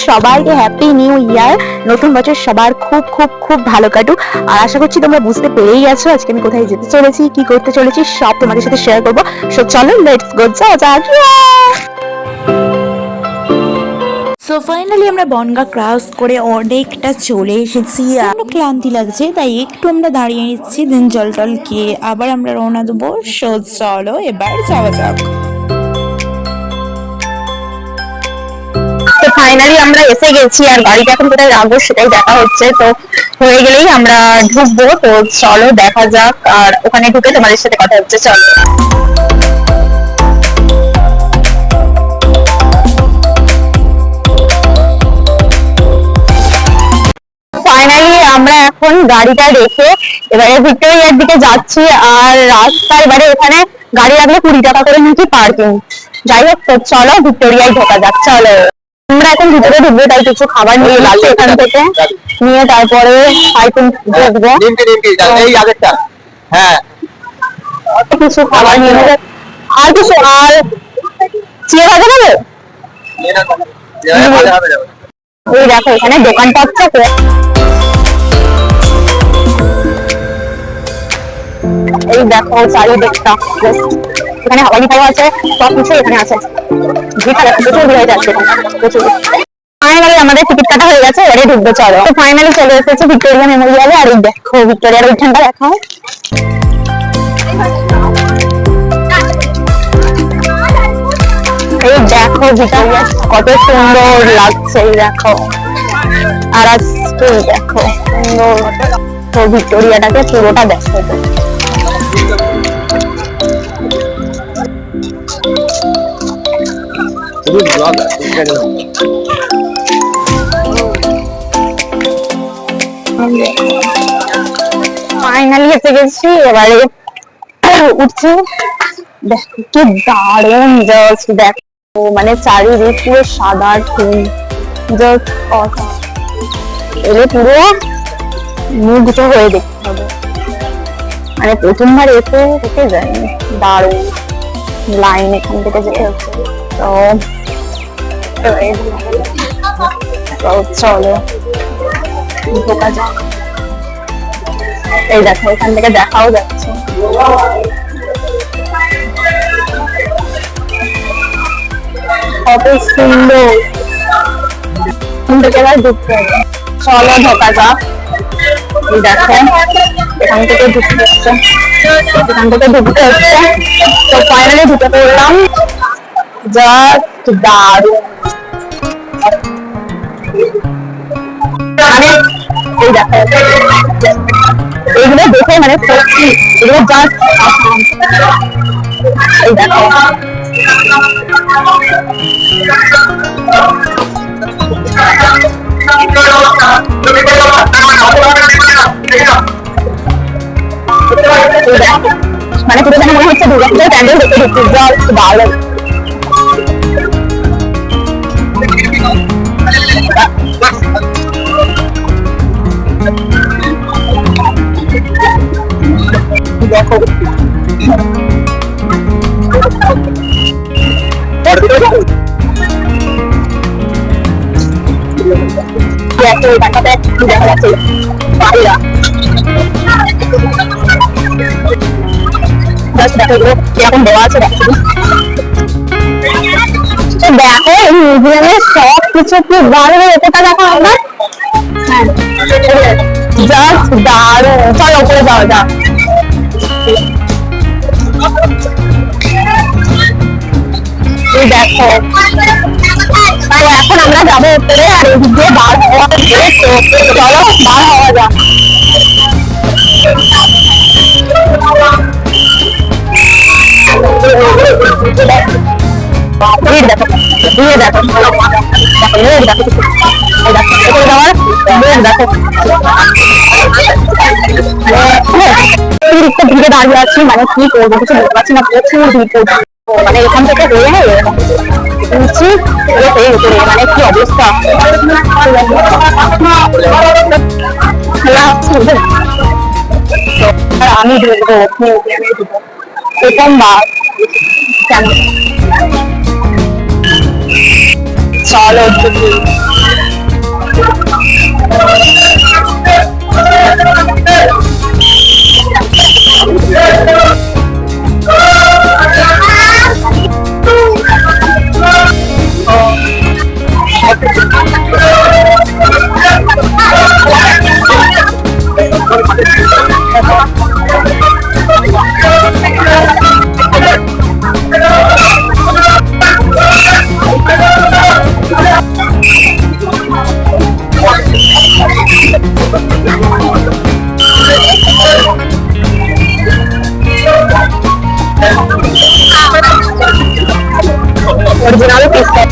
সবাইকে happy new year. নতুন বছর সবার খুব খুব খুব ভালো কাটুক। আর আশা করছি তোমরা বুঝতে পেরেই গেছো আজকে আমি কোথায় যেতে চলেছি, কি করতে চলেছি, সব তোমাদের সাথে শেয়ার করবো। সো চলো লেটস গো যাক। সো ফাইনালি আমরা বনগা ক্রস করে অনেকটা চলে এসেছি। একটু ক্লান্তি লাগছে তাই একটু আমরা দাঁড়িয়ে নিচ্ছি, দেন জল টল খেয়ে আবার আমরা রওনা দেবো। সো চলো এবার যাওয়া যাক। তো ফাইনালি আমরা এসে গেছি, আর গাড়িটা এখন কোথায় রাখবো সেটাই দেখা হচ্ছে। তো হয়ে গেলেই আমরা ঢুকবো, তো চলো দেখা যাক। আর ওখানে ঢুকে তোমাদের সাথে কথা হচ্ছে, চলো। ফাইনালি আমরা এখন গাড়িটা রেখে এবারে ভিক্টোরিয়ার দিকে যাচ্ছি। আর রাস্তায় এবারে এখানে গাড়ি রাখলে 20 টাকা করে নাকি পার্কিং। যাই হোক, তো চলো ভিক্টোরিয়ায় ঢোকা যাক, চলো। আমরা এখন ভিতরে ঢুকবো, তাই কিছু খাবার নিয়ে যাচ্ছি এখান থেকে, নিয়ে তারপরে ঢুকবো। হ্যাঁ, কিছু খাবার নিয়ে নেবে, আর কিছু, আর চিড়ে ভাজা নেবে। ওই দেখো এখানে দোকান পাচ্ছে। এই দেখো চারিদিকটা, এখানে হাওয়ালি খাওয়া আছে, সবকিছু এখানে আছে। প্রচুর ভিড় হয়ে যাচ্ছে প্রচুর। ফাইনালি আমাদের টিকিট কাটা হয়ে গেছে, এবারে ঢুকবো, চলো। তো ফাইনালি চলে এসেছে ভিক্টোরিয়া মেমোরিয়ালে। আর এই দেখো ভিক্টোরিয়ার উঠানটা দেখাও। এই দেখো ভিক্টোরিয়া কত সুন্দর লাগছে, এই দেখো। আর আজকে দেখো সুন্দর, তো ভিক্টোরিয়াটাকে পুরোটা দেখো। ফাইনালি এসে গেছি, এবারে উঠছি। দেখো কি দারুণ জাস্ট দেখো, মানে চারিদিক পুরো সাদা থিম, জাস্ট অসাম। এলে পুরো মুগ্ধ হয়ে দেখতে হবে, মানে প্রথমবার এসে হেঁটে যায়নি, দারুণ। লাইন এখান থেকে যেতে হচ্ছে, তো চলো ঢোকা যাক। এই দেখো এখান থেকে দেখাও যাচ্ছে, কত সুন্দর। এখান থেকে এবার ঢুকতে হবে, চলো ঢোকা যাক। এই দেখো এখান থেকে ঢুকতে হচ্ছে, এখান থেকে ঢুকতে হচ্ছে। তো ফাইনালি ঢুকে পড়লাম, জাস্ট দারুণ। মানে এই দেখো এইগুলো দেখে মানে সত্যি এগুলো জাস্ট এই দেখো। মানে পুরো যেন মনে হচ্ছে দুর্গাপুজোর প্যান্ডেল দেখতে ঢুকছি, জাস্ট দারুণ। দেখো দেখাতে দেখা যাচ্ছে বাড়িরা, কিরকম দেওয়া আছে দেখো। দেখো এই মিউজিয়ামের সব কিছু কি দারুণ, এটা দেখো আমরা। হ্যাঁ জাস্ট দারুণ, চলো উপরে যাওয়া যাক। দেখো তো এখন আমরা যাবো উপরে, আর এদিক দিয়ে বার হওয়া হচ্ছে। তো চলো বার হওয়া যাক। দেখো দিয়ে দেখো, ভিড়ে দাঁড়িয়ে আছি, মানে কি করবো কিছু বলতে পারছি না, প্রচুর ভিড়। মানে এখান থেকে হয়ে উঠছি উপরে, মানে কি অবস্থা। আমি ঢুকবো প্রথমবার, চলো original pizza.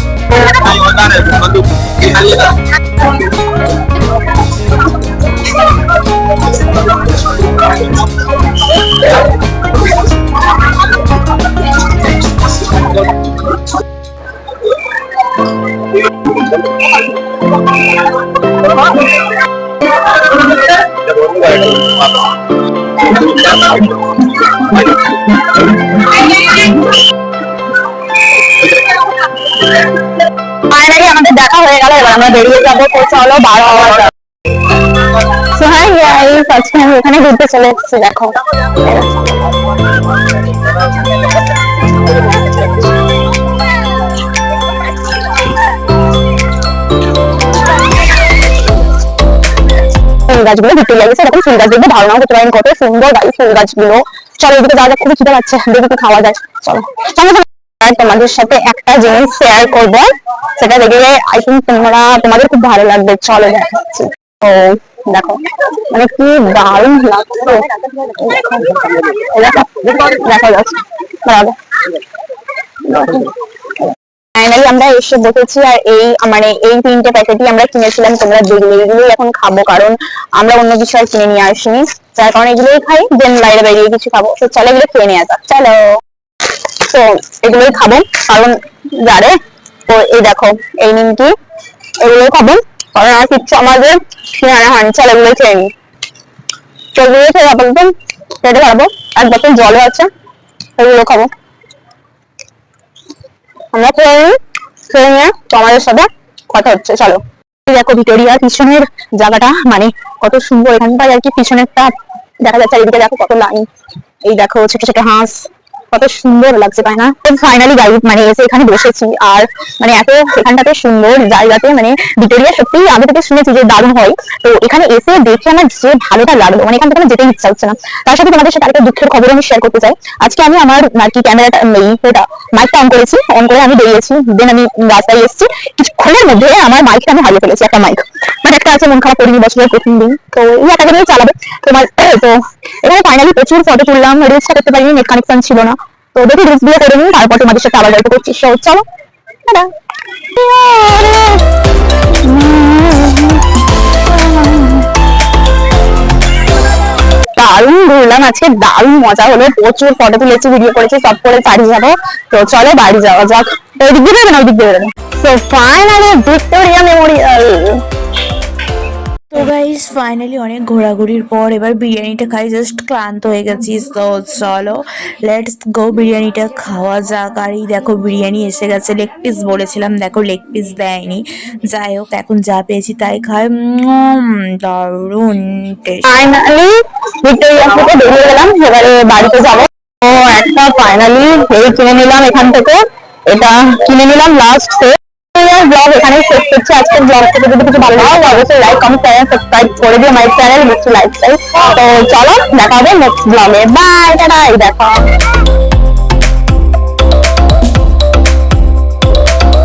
ফাইনালি আমাদের দেখা হয়ে গেল, এবার আমরা বেরিয়ে যাবো। তো চলো 12 হওয়ার সো হ্যাঁ এই ফার্স্ট টাইম এখানে ঘুরতে চলে এসেছি। দেখো ফুল গাছগুলো ঘুরতে লেগেছে, এরকম ফুল গাছ দেখবে ধারণা করতে পারেন কত সুন্দর গাড়ি ফুল গাছগুলো। চলো এদিকে যাওয়া যাক, খুবই খিদে পাচ্ছে, দেখি কি খাওয়া যায়। চলো তোমাদের সাথে একটা জিনিস শেয়ার করব, সেটা দেখে আই থিঙ্ক তোমাদের খুব ভালো লাগবে। চলো দেখাচ্ছি। ও দেখো মানে কি দারুণ লাগছে, দেখা যাচ্ছে। ফাইনালি আমরা এসে বসেছি, আর এই মানে এই 3টে প্যাকেটই আমরা কিনেছিলাম। তোমরা দেখলে এগুলোই এখন খাবো, কারণ আমরা অন্য কিছু আর কিনে নিয়ে আসিনি, যার কারণে এগুলোই খাই, দেন বাইরে বেরিয়ে কিছু খাবো। তো চলো এগুলো খেয়ে নেওয়া যাক। চলো তো এগুলোই খাবো, কারণ যারে তো এই দেখো এই নিমকি, এগুলোই খাবো, কারণ আর কিচ্ছু আমাদের কিনে আনা হয়নি। চলো এগুলোই খেয়ে নি। তো এগুলোই খেয়ে আপাতত পেটে খাবো, আর বোতল জলও আছে, এগুলো খাবো। আমরা খেয়ে নিয়ে তোমাদের সাথে কথা হচ্ছে। চলো দেখো ভিক্টোরিয়ার পিছনের জায়গাটা মানে কত সুন্দর, এখানটায় আর কি পিছনেরটা দেখা যাচ্ছে। এদিকে দেখো কত লাইন, এই দেখো ছোট ছোট হাঁস, কত সুন্দর লাগছে তাই না? ফাইনালি গাড়ি মানে এসে এখানে বসেছি, আর মানে এত এখানটাতে সুন্দর জায়গাতে, মানে ভিক্টোরিয়া সত্যি আগে থেকে শুনেছি যে দারুণ হয়। তো এখানে এসে দেখে আমার যে ভালোটা লাগলো, মানে এখান থেকে যেতে ইচ্ছা হচ্ছে না। তার সাথে তোমাদের সাথে আরেকটা দুঃখের খবর আমি শেয়ার করতে চাই। আজকে আমি আমার আর কি ক্যামেরাটা মাইকটা অন করেছি, অন করে আমি বেরিয়েছি, দেন আমি রাস্তায় এসেছি, কিছুক্ষণের মধ্যে আমার মাইকটা আমি হারিয়ে ফেলেছি। একটা মাইক মানে একটা আছে, মন খারাপ করিনি, বছরের প্রথম দিন, তো এই একটা নিয়ে চালাবে তোমার। তো এখানে ফাইনালি প্রচুর ফটো তুললাম, রিলসটা করতে পারিনি, নেট কানেকশন ছিল না। তো দেখি রিলস গুলো করে নিই, তারপর তোমাদের সাথে আবার গল্প করছি। চলো দারুণ ঘুরলাম আজকে, দারুণ মজা হলো, প্রচুর ফটো তুলেছি, ভিডিও করেছি, সব করে বাড়ি যাবো। তো চলো বাড়ি যাওয়া যাক। তো ওই দিক দিয়ে যাবে না, ওই দিক দিয়ে যাবে। তো ফাইনালি ভিক্টোরিয়া মেমোরিয়াল। তো গাইস ফাইনালি অনেক ঘোরাঘুরির পর এবার বিরিয়ানিটা খাই, জাস্ট ক্লান্ত হয়ে গেছি। তো চলো লেটস গো, বিরিয়ানিটা খাওয়া যাক। আর এই দেখো বিরিয়ানি এসে গেছে, লেগ পিস বলেছিলাম, দেখো লেগ পিস দেয়নি। যাই হোক এখন যা পেয়েছি তাই খাই, দারুণ টেস্ট। ফাইনালি ভিক্টোরিয়া থেকে বেরিয়ে গেলাম, এবারে বাড়িতে যাবো। তো একটা ফাইনালি এই কিনে নিলাম এখান থেকে, এটা কিনে নিলাম লাস্ট সে ব্লগ এখানে শেষ করছি। আজকের ব্লগ থেকে যদি কিছু ভালো লাগে অবশ্যই লাইক কমেন্ট চ্যানেল সাবস্ক্রাইব করে দিও মাই চ্যানেল মিষ্টি লাইফস্টাইল। তো চলো দেখা হবে নেক্সট ব্লগে, বাই টাটা। দেখা